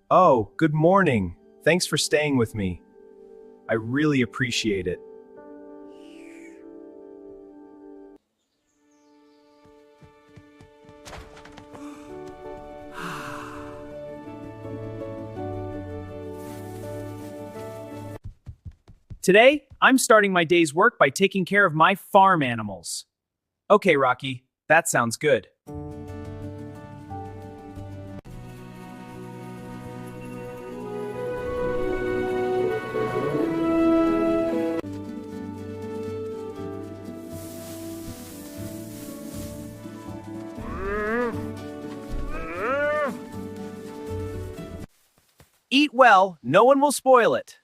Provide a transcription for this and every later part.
Oh, good morning. Thanks for staying with me. I really appreciate it. Today, I'm starting my day's work by taking care of my farm animals. Okay, Rocky, that sounds good. Eat well, no one will spoil it.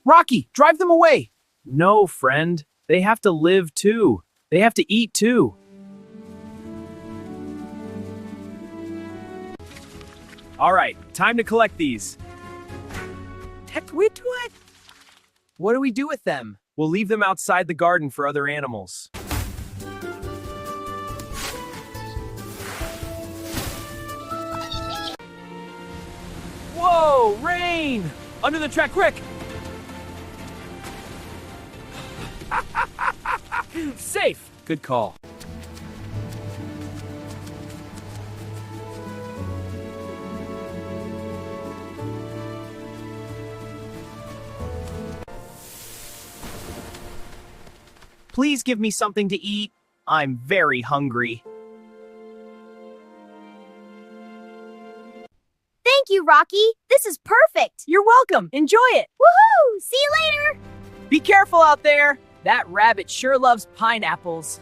Rocky, drive them away! No, friend. They have to live too. They have to eat too. All right, time to collect these. What do we do with them? We'll leave them outside the garden for other animals. Whoa, rain! Under the track, quick! Safe! Good call. Please give me something to eat. I'm very hungry. Thank you, Rocky. This is perfect. You're welcome. Enjoy it. Woohoo! See you later. Be careful out there. That rabbit sure loves pineapples.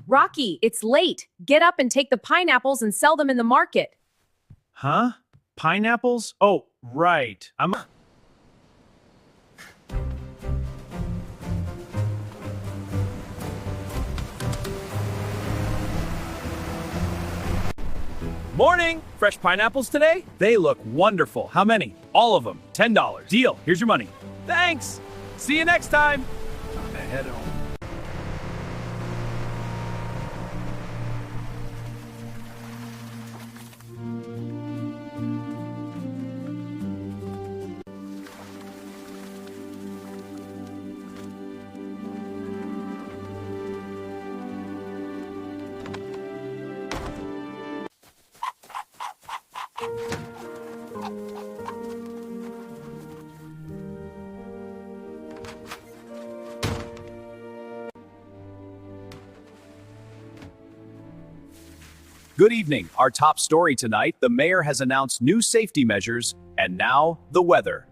Rocky, it's late. Get up and take the pineapples and sell them in the market. Huh? Pineapples? Oh, right. Morning! Fresh pineapples today? They look wonderful. How many? All of them. $10. Deal. Here's your money. Thanks. See you next time. Time to head home. Good evening. Our top story tonight, the mayor has announced new safety measures, and now the weather.